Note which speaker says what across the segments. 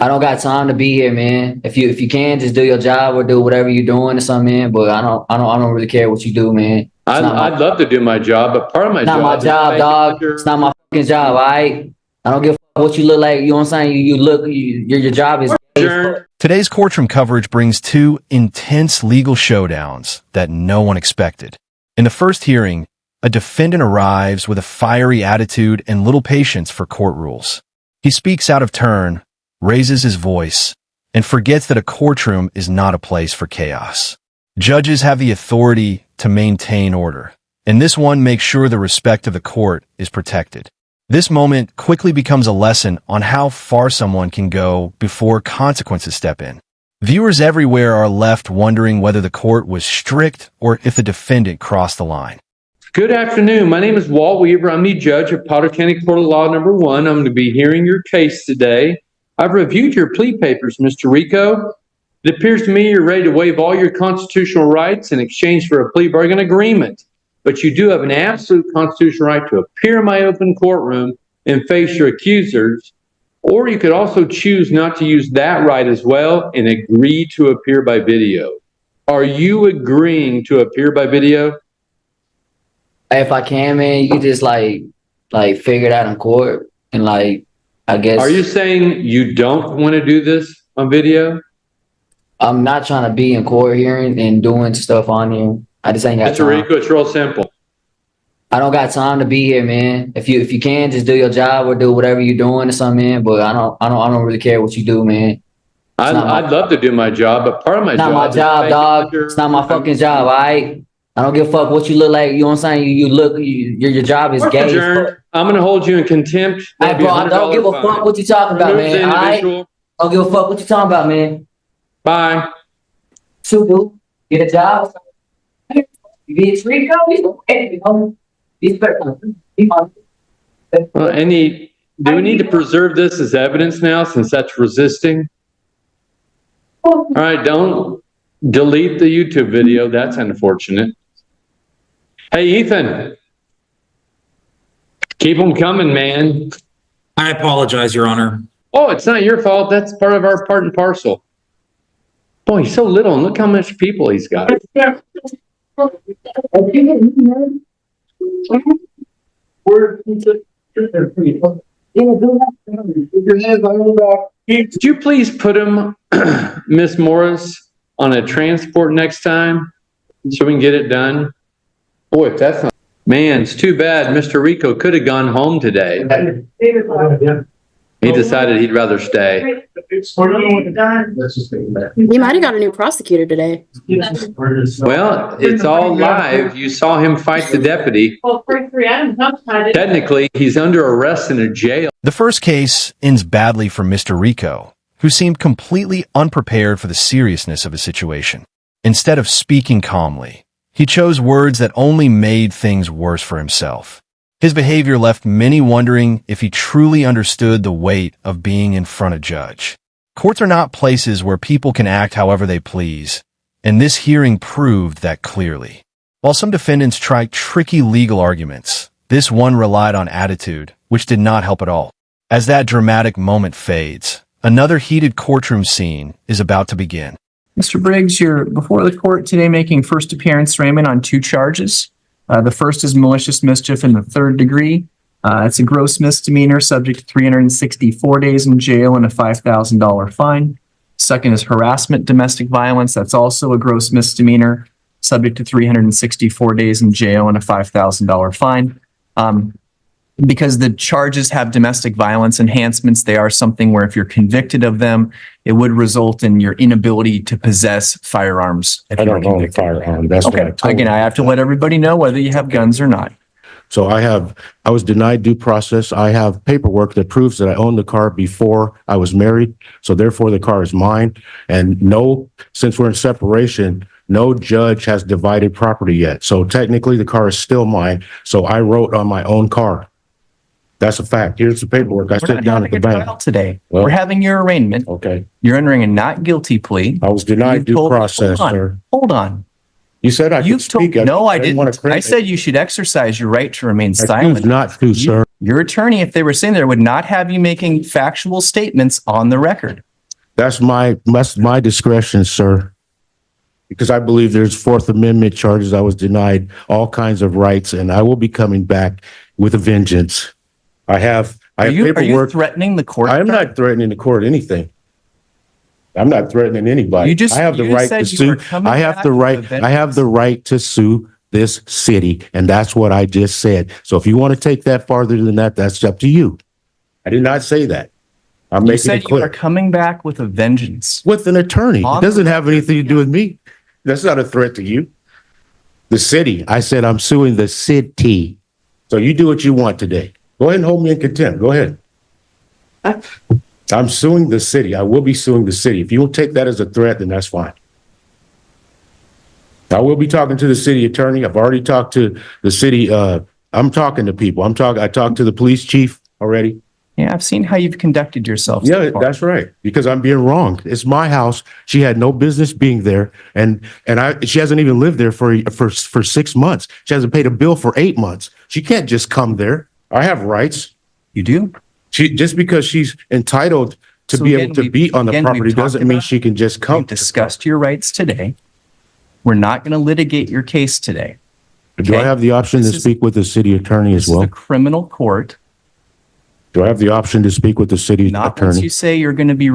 Speaker 1: I don't got time to be here, man. If you can, just do your job or do whatever you're doing or something, man. But I don't really care what you do, man.
Speaker 2: I'd love to do my job, but part of my
Speaker 1: Not
Speaker 2: job
Speaker 1: my
Speaker 2: is
Speaker 1: job,
Speaker 2: making
Speaker 1: dog.
Speaker 2: sure.
Speaker 1: It's not my fucking job, all right? I don't give a fuck what you look like. You know what I'm saying? Your job is.
Speaker 3: Today's courtroom coverage brings two intense legal showdowns that no one expected. In the first hearing, a defendant arrives with a fiery attitude and little patience for court rules. He speaks out of turn, raises his voice, and forgets that a courtroom is not a place for chaos. Judges have the authority to maintain order, and this one makes sure the respect of the court is protected. This moment quickly becomes a lesson on how far someone can go before consequences step in. Viewers everywhere are left wondering whether the court was strict or if the defendant crossed the line.
Speaker 2: Good afternoon. My name is Walt Weaver. I'm the judge of Potter County Court of Law number 1. I'm going to be hearing your case today. I've reviewed your plea papers, Mr. Rico. It appears to me you're ready to waive all your constitutional rights in exchange for a plea bargain agreement. But you do have an absolute constitutional right to appear in my open courtroom and face your accusers. Or you could also choose not to use that right as well and agree to appear by video. Are you agreeing to appear by video?
Speaker 1: If I can, man, you can just like figure it out in court and I guess.
Speaker 2: Are you saying you don't want to do this on video?
Speaker 1: I'm not trying to be in court hearing and doing stuff on here. I just ain't got
Speaker 2: Mr.
Speaker 1: time.
Speaker 2: Rico, it's real simple.
Speaker 1: I don't got time to be here, man. If you can, just do your job or do whatever you're doing or something, man. But I don't really care what you do, man.
Speaker 2: I'd love to do my job, but part of my job.
Speaker 1: Not my job, dog. It's not my fucking job, all right? I don't give a fuck what you look like. You know what I'm saying? Your job is gay.
Speaker 2: I'm going to hold you in contempt.
Speaker 1: Hey, bro, I don't give a fuck what you talking about, man. All right? Don't give a fuck what you talking about, man.
Speaker 2: Bye.
Speaker 1: So, dude, get a job. You get free to go.
Speaker 2: Well, do we need to preserve this as evidence now since that's resisting? All right, don't delete the YouTube video. That's unfortunate. Hey, Ethan. Keep them coming, man.
Speaker 4: I apologize, Your Honor.
Speaker 2: Oh, it's not your fault. That's part of our part and parcel. Boy, he's so little, and look how much people he's got. Could you please put him, Miss Morris, on a transport next time so we can get it done? Boy, if that's not... Man, it's too bad Mr. Rico could have gone home today. He decided he'd rather stay.
Speaker 5: You might have got a new prosecutor today.
Speaker 2: Well, it's all live. You saw him fight the deputy. Technically, he's under arrest in a jail.
Speaker 3: The first case ends badly for Mr. Rico, who seemed completely unprepared for the seriousness of his situation. Instead of speaking calmly, he chose words that only made things worse for himself. His behavior left many wondering if he truly understood the weight of being in front of a judge. Courts are not places where people can act however they please, and this hearing proved that clearly. While some defendants tried tricky legal arguments, this one relied on attitude, which did not help at all. As that dramatic moment fades, another heated courtroom scene is about to begin.
Speaker 6: Mr. Briggs, you're before the court today making first appearance, Raymond, on 2 charges. The first is malicious mischief in the 3rd degree. It's a gross misdemeanor subject to 364 days in jail and a $5,000 fine. Second is harassment, domestic violence. That's also a gross misdemeanor subject to 364 days in jail and a $5,000 fine. Because the charges have domestic violence enhancements, they are something where if you're convicted of them, it would result in your inability to possess firearms.
Speaker 7: I don't own a firearm. That's what I told
Speaker 6: Again, I have to let everybody know whether you have guns or not.
Speaker 7: So I was denied due process. I have paperwork that proves that I owned the car before I was married. So therefore the car is mine. And since we're in separation, no judge has divided property yet. So technically the car is still mine. So I wrote on my own car. That's a fact. Here's the paperwork. I sat down at the bank
Speaker 6: today. We're having your arraignment.
Speaker 7: Okay.
Speaker 6: You're entering a not guilty plea.
Speaker 7: I was denied due process, sir.
Speaker 6: Hold on.
Speaker 7: You said I could speak.
Speaker 6: No, I didn't. I said you should exercise your right to remain silent.
Speaker 7: I choose not to, sir.
Speaker 6: Your attorney, if they were saying there, would not have you making factual statements on the record.
Speaker 7: That's my discretion, sir. Because I believe there's Fourth Amendment charges. I was denied all kinds of rights, and I will be coming back with a vengeance. I have
Speaker 6: Are you
Speaker 7: paperwork.
Speaker 6: threatening the court?
Speaker 7: I am
Speaker 6: sir?
Speaker 7: not threatening the court anything. I'm not threatening anybody.
Speaker 6: You just-
Speaker 7: I have the
Speaker 6: you
Speaker 7: right
Speaker 6: said
Speaker 7: to
Speaker 6: you
Speaker 7: sue.
Speaker 6: were coming
Speaker 7: I have
Speaker 6: back
Speaker 7: the
Speaker 6: with
Speaker 7: right.
Speaker 6: a
Speaker 7: I have the right to sue this city, and that's what I just said. So if you want to take that farther than that, that's up to you. I did not say that. I'm
Speaker 6: You
Speaker 7: making
Speaker 6: said
Speaker 7: it
Speaker 6: you are
Speaker 7: clear.
Speaker 6: coming back with a vengeance.
Speaker 7: With an attorney. It
Speaker 6: On the
Speaker 7: doesn't have anything to do with me. That's not a threat to you. The city. I said I'm suing the city. So you do what you want today. Go ahead and hold me in contempt. Go ahead. I'm suing the city. I will be suing the city. If you will take that as a threat, then that's fine. I will be talking to the city attorney. I've already talked to the city. I'm talking to people. I talked to the police chief already.
Speaker 6: Yeah, I've seen how you've conducted yourself. so
Speaker 7: Yeah,
Speaker 6: far.
Speaker 7: that's right. Because I'm being wrong. It's my house. She had no business being there, and she hasn't even lived there for 6 months. She hasn't paid a bill for 8 months. She can't just come there. I have rights.
Speaker 6: You do?
Speaker 7: Just because she's entitled to
Speaker 6: So
Speaker 7: be
Speaker 6: again,
Speaker 7: able to
Speaker 6: we've-
Speaker 7: be on the
Speaker 6: again, we've
Speaker 7: property
Speaker 6: talked
Speaker 7: doesn't mean
Speaker 6: about-
Speaker 7: she can just come.
Speaker 6: We've discussed your rights today. We're not going to litigate your case today.
Speaker 7: Do I
Speaker 6: okay.
Speaker 7: have the option to
Speaker 6: This is-
Speaker 7: speak with the city attorney as
Speaker 6: This is a
Speaker 7: well?
Speaker 6: criminal court.
Speaker 7: Do I have the option to speak with the city
Speaker 6: Not once
Speaker 7: attorney?
Speaker 6: you say you're going to be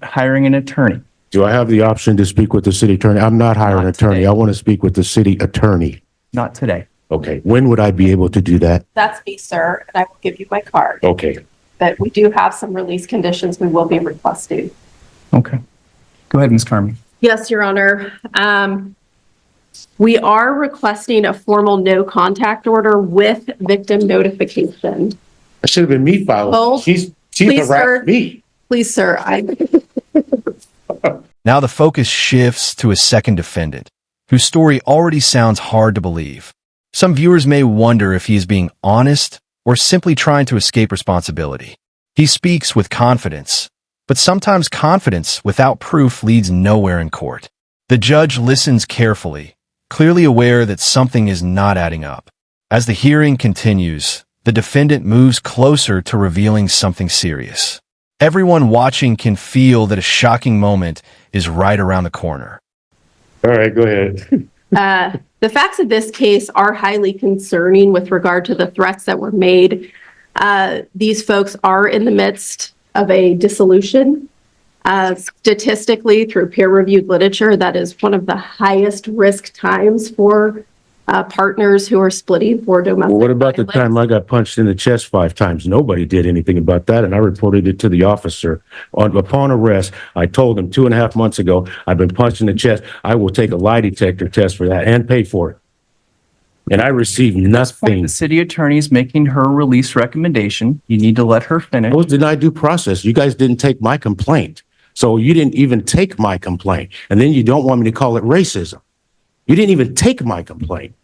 Speaker 6: hiring an attorney.
Speaker 7: Do I have the option to speak with the city attorney? I'm not hiring an
Speaker 6: Not
Speaker 7: attorney.
Speaker 6: today.
Speaker 7: I want to speak with the city attorney.
Speaker 6: Not today.
Speaker 7: Okay, when would I be able to do that?
Speaker 8: That's me, sir, and I will give you my card.
Speaker 7: Okay,
Speaker 8: But we do have some release conditions we will be requesting.
Speaker 6: Okay. Go ahead, Ms. Carmen.
Speaker 8: Yes, Your Honor. We are requesting a formal no contact order with victim notification.
Speaker 7: that should have been me filing.
Speaker 8: Hold.
Speaker 7: She's
Speaker 8: Please, sir.
Speaker 7: harassed me.
Speaker 8: Please, sir,
Speaker 3: Now the focus shifts to a second defendant, whose story already sounds hard to believe. Some viewers may wonder if he is being honest or simply trying to escape responsibility. He speaks with confidence, but sometimes confidence without proof leads nowhere in court. The judge listens carefully, clearly aware that something is not adding up. As the hearing continues, the defendant moves closer to revealing something serious. Everyone watching can feel that a shocking moment is right around the corner.
Speaker 7: All right, go ahead.
Speaker 8: the facts of this case are highly concerning with regard to the threats that were made. These folks are in the midst of a dissolution. Statistically, through peer-reviewed literature, that is one of the highest risk times for partners who are splitting for domestic
Speaker 7: Well, what about the
Speaker 8: violence.
Speaker 7: time I got punched in the chest 5 times? Nobody did anything about that, and I reported it to the officer. Upon arrest, I told him 2.5 months ago, I've been punched in the chest. I will take a lie detector test for that and pay for it. And I received nothing.
Speaker 6: The city attorney's making her release recommendation. You need to let her finish.
Speaker 7: I was denied due process. You guys didn't take my complaint. So you didn't even take my complaint. And then you don't want me to call it racism. You didn't even take my complaint.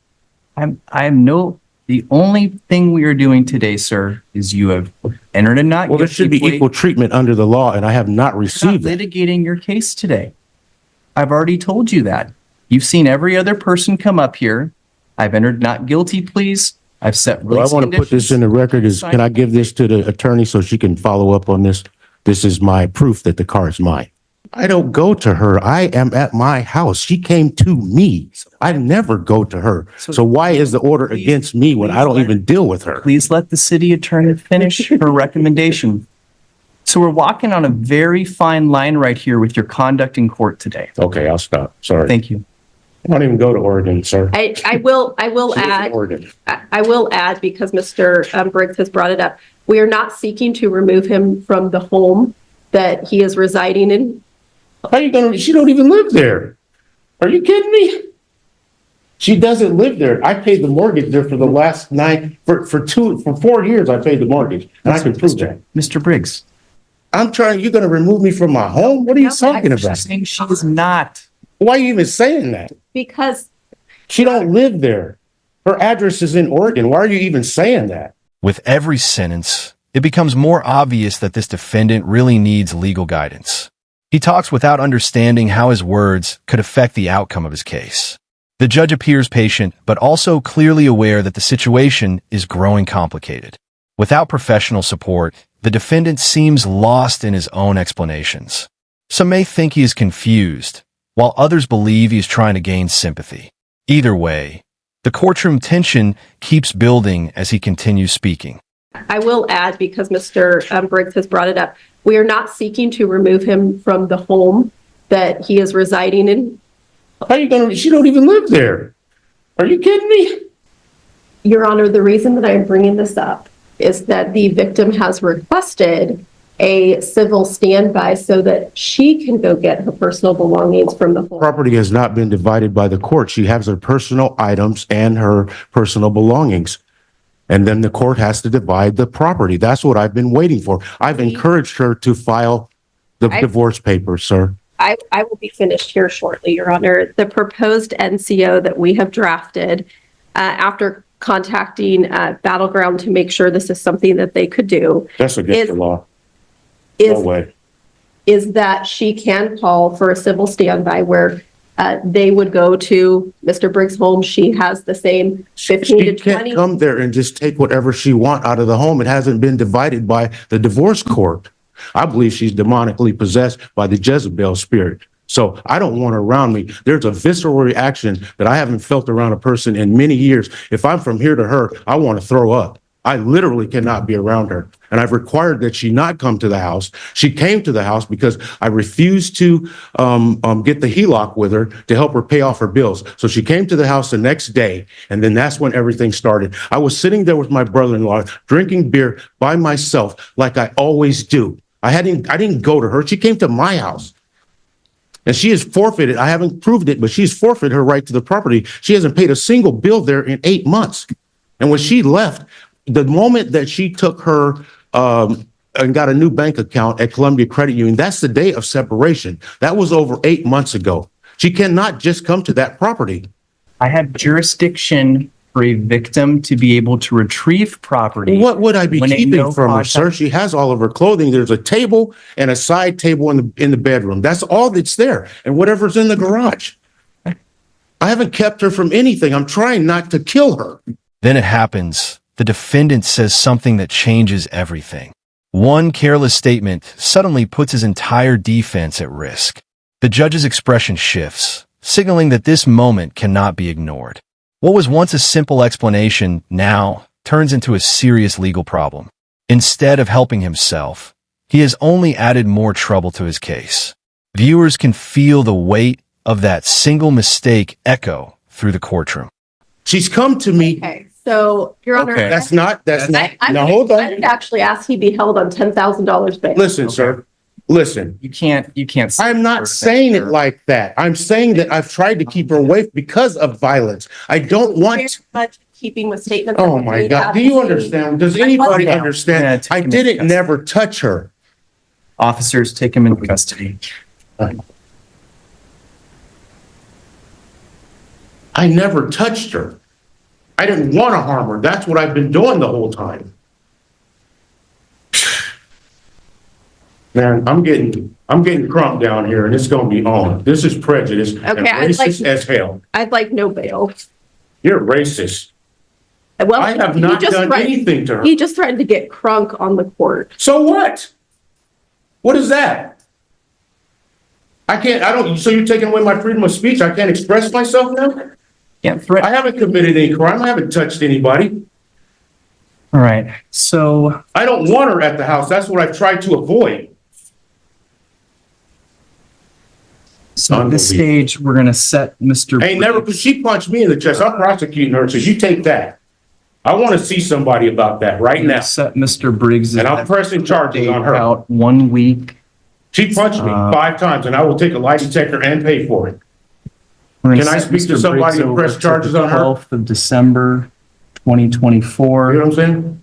Speaker 6: The only thing we are doing today, sir, is you have entered a not
Speaker 7: Well, there
Speaker 6: guilty
Speaker 7: should be
Speaker 6: plea.
Speaker 7: equal treatment under the law, and I have not
Speaker 6: We're not
Speaker 7: received it.
Speaker 6: litigating your case today. I've already told you that. You've seen every other person come up here. I've entered not guilty pleas. I've set
Speaker 7: Well, I
Speaker 6: release
Speaker 7: want to put this in the record is, can I give this to the attorney so she can follow up on this? This is my proof that the car is mine. I don't go to her. I am at my house. She came to me. I never go to her. So why is the order against me when I don't even deal with her?
Speaker 6: Please let the city attorney finish her recommendation. So we're walking on a very fine line right here with your conduct in court today.
Speaker 7: Okay, I'll stop. Sorry.
Speaker 6: Thank you.
Speaker 7: I don't even go to Oregon, sir.
Speaker 8: I will
Speaker 7: She lives in
Speaker 8: add,
Speaker 7: Oregon.
Speaker 8: I will add, because Mr. Briggs has brought it up, we are not seeking to remove him from the home that he is residing in.
Speaker 7: How you gonna, she don't even live there. Are you kidding me? She doesn't live there. I paid the mortgage there for the last for 4 years I paid the mortgage. And I can prove that.
Speaker 6: Mr. Briggs.
Speaker 7: You're gonna remove me from my home? What are you talking
Speaker 6: I'm
Speaker 7: about?
Speaker 6: saying she is not.
Speaker 7: Why are you even saying that?
Speaker 8: Because
Speaker 7: She don't live there. Her address is in Oregon. Why are you even saying that?
Speaker 3: With every sentence, it becomes more obvious that this defendant really needs legal guidance. He talks without understanding how his words could affect the outcome of his case. The judge appears patient, but also clearly aware that the situation is growing complicated. Without professional support, the defendant seems lost in his own explanations. Some may think he is confused, while others believe he is trying to gain sympathy. Either way, the courtroom tension keeps building as he continues speaking.
Speaker 8: I will add, because Mr. Briggs has brought it up, we are not seeking to remove him from the home that he is residing in.
Speaker 7: How you gonna, she don't even live there. Are you kidding me?
Speaker 8: Your Honor, the reason that I'm bringing this up is that the victim has requested a civil standby so that she can go get her personal belongings from the home.
Speaker 7: Property has not been divided by the court. She has her personal items and her personal belongings. And then the court has to divide the property. That's what I've been waiting for. I've encouraged her to file the divorce papers, sir.
Speaker 8: I will be finished here shortly, Your Honor. The proposed NCO that we have drafted after contacting Battleground to make sure this is something that they could do.
Speaker 7: That's against the law. No way.
Speaker 8: Is that she can call for a civil standby where they would go to Mr. Briggs' home. She has the same 15 to 20.
Speaker 7: She can't come there and just take whatever she wants out of the home. It hasn't been divided by the divorce court. I believe she's demonically possessed by the Jezebel spirit. So I don't want her around me. There's a visceral reaction that I haven't felt around a person in many years. If I'm from here to her, I want to throw up. I literally cannot be around her. And I've required that she not come to the house. She came to the house because I refused to get the HELOC with her to help her pay off her bills. So she came to the house the next day, and then that's when everything started. I was sitting there with my brother-in-law, drinking beer by myself like I always do. I didn't go to her. She came to my house. And she has forfeited, I haven't proved it, but she's forfeited her right to the property. She hasn't paid a single bill there in 8 months. And when she left, the moment that she took her and got a new bank account at Columbia Credit Union, that's the day of separation. That was over 8 months ago. She cannot just come to that property.
Speaker 6: I have jurisdiction for a victim to be able to retrieve property.
Speaker 7: What would I be
Speaker 6: when
Speaker 7: keeping
Speaker 6: no
Speaker 7: from her,
Speaker 6: contact-
Speaker 7: sir? She has all of her clothing. There's a table and a side table in the bedroom. That's all that's there. And whatever's in the garage. I haven't kept her from anything. I'm trying not to kill her.
Speaker 3: Then it happens. The defendant says something that changes everything. One careless statement suddenly puts his entire defense at risk. The judge's expression shifts, signaling that this moment cannot be ignored. What was once a simple explanation now turns into a serious legal problem. Instead of helping himself, he has only added more trouble to his case. Viewers can feel the weight of that single mistake echo through the courtroom.
Speaker 7: She's come to me.
Speaker 8: Okay, so, Your Honor.
Speaker 6: Okay.
Speaker 7: That's not,
Speaker 8: I
Speaker 7: now hold
Speaker 8: I
Speaker 7: on.
Speaker 8: would actually ask he be held on $10,000 bail.
Speaker 7: Listen, sir, listen.
Speaker 6: You can't.
Speaker 7: I'm not saying it like that. I'm saying that I've tried to keep her away because of violence. I don't
Speaker 8: Very
Speaker 7: want,
Speaker 8: much keeping with statements. that
Speaker 7: oh
Speaker 8: were
Speaker 7: my
Speaker 8: made
Speaker 7: God,
Speaker 8: at
Speaker 7: do
Speaker 8: the
Speaker 7: you
Speaker 8: scene.
Speaker 7: understand? Does anybody
Speaker 6: Yeah,
Speaker 7: understand?
Speaker 6: take
Speaker 7: I
Speaker 6: him into
Speaker 7: didn't
Speaker 6: custody.
Speaker 7: never touch her.
Speaker 6: Officers, take him into custody.
Speaker 7: I never touched her. I didn't want to harm her. That's what I've been doing the whole time. Man, I'm getting crunk down here and it's gonna be on. This is prejudice and
Speaker 8: Okay, I'd like-
Speaker 7: racist as hell.
Speaker 8: I'd like no bail.
Speaker 7: You're racist.
Speaker 8: Well,
Speaker 7: I have
Speaker 8: he
Speaker 7: not
Speaker 8: just
Speaker 7: done
Speaker 8: threatened-
Speaker 7: anything to her.
Speaker 8: He just threatened to get crunk on the court.
Speaker 7: So what? What is that? So you're taking away my freedom of speech? I can't express myself now?
Speaker 6: Can't
Speaker 7: I
Speaker 6: threaten.
Speaker 7: haven't committed any crime. I haven't touched anybody.
Speaker 6: All right. So
Speaker 7: I don't want her at the house. That's what I've tried to avoid.
Speaker 6: at this stage, we're gonna set Mr.
Speaker 7: Ain't never, because she punched me in the chest. I'm prosecuting her, so you take that. I want to see somebody about that right now.
Speaker 6: Set Mr. Briggs.
Speaker 7: And I'm pressing charges on her.
Speaker 6: Out 1 week.
Speaker 7: She punched me 5 times and I will take a lie detector and pay for it.
Speaker 6: We're gonna
Speaker 7: Can I
Speaker 6: set
Speaker 7: speak to
Speaker 6: Mr.
Speaker 7: somebody
Speaker 6: Briggs
Speaker 7: and press
Speaker 6: over to
Speaker 7: charges
Speaker 6: the
Speaker 7: on her?
Speaker 6: 12th of December,
Speaker 7: You
Speaker 6: 2024
Speaker 7: know what I'm saying?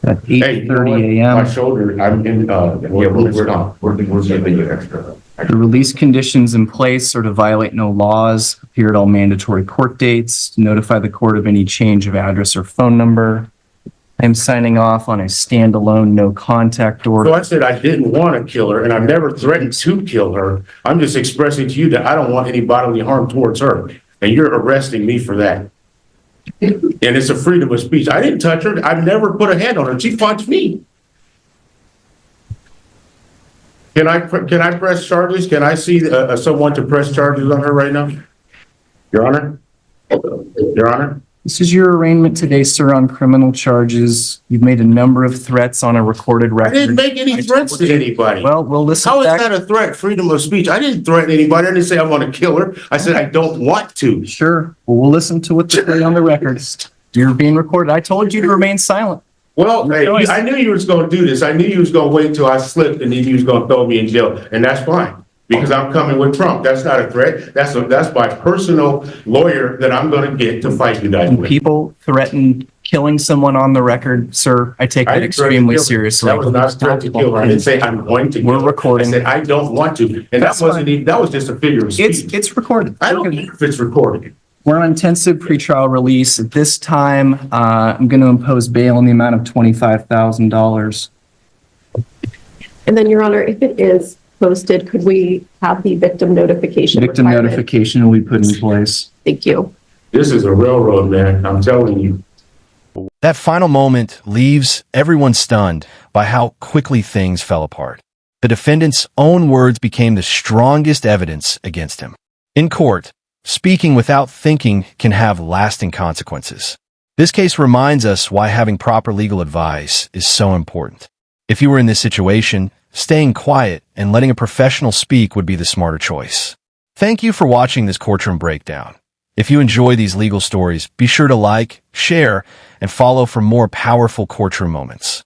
Speaker 6: at
Speaker 7: Hey, you know what?
Speaker 6: 8:30
Speaker 7: My
Speaker 6: a.m.
Speaker 7: shoulder, I'm in,
Speaker 9: We're giving you extra.
Speaker 6: The release conditions in place are to violate no laws, appear at all mandatory court dates, notify the court of any change of address or phone number. I'm signing off on a standalone no contact
Speaker 7: So
Speaker 6: order.
Speaker 7: I said I didn't want to kill her and I've never threatened to kill her. I'm just expressing to you that I don't want any bodily harm towards her. And you're arresting me for that. And it's a freedom of speech. I didn't touch her. I've never put a hand on her. She punched me. Can I press charges? Can I see someone to press charges on her right now? Your Honor? Your Honor?
Speaker 6: This is your arraignment today, sir, on criminal charges. You've made a number of threats on a recorded
Speaker 7: I
Speaker 6: record.
Speaker 7: didn't make any threats to anybody.
Speaker 6: Well, we'll listen
Speaker 7: How is
Speaker 6: back.
Speaker 7: that a threat? Freedom of speech. I didn't threaten anybody. I didn't say I want to kill her. I said I don't want to.
Speaker 6: Sure. Well, we'll listen to what they say on the records. You're being recorded. I told you to remain silent.
Speaker 7: Well, hey, I knew you was going to do this. I knew you was going to wait till I slipped and then you was going to throw me in jail. And that's fine because I'm coming with Trump. That's not a threat. That's my personal lawyer that I'm going to get to fight you guys
Speaker 6: When
Speaker 7: with.
Speaker 6: people threaten killing someone on the record, sir, I take
Speaker 7: I
Speaker 6: that
Speaker 7: didn't threaten to
Speaker 6: extremely
Speaker 7: kill her.
Speaker 6: seriously.
Speaker 7: That was not a threat to kill her. I didn't say I'm going to kill her.
Speaker 6: We're recording.
Speaker 7: I said I don't want to. And
Speaker 6: That's
Speaker 7: that wasn't
Speaker 6: fine.
Speaker 7: even, that was just a figure of speech.
Speaker 6: It's recorded.
Speaker 7: I don't care if it's recorded.
Speaker 6: We're on intensive pretrial release. At this time, I'm going to impose bail in the amount of $25,000.
Speaker 8: And then, Your Honor, if it is posted, could we have the victim notification?
Speaker 6: Victim
Speaker 8: requirement?
Speaker 6: notification will be put in place.
Speaker 8: Thank you.
Speaker 7: This is a railroad, man. I'm telling you.
Speaker 3: That final moment leaves everyone stunned by how quickly things fell apart. The defendant's own words became the strongest evidence against him. In court, speaking without thinking can have lasting consequences. This case reminds us why having proper legal advice is so important. If you were in this situation, staying quiet and letting a professional speak would be the smarter choice. Thank you for watching this courtroom breakdown. If you enjoy these legal stories, be sure to like, share, and follow for more powerful courtroom moments.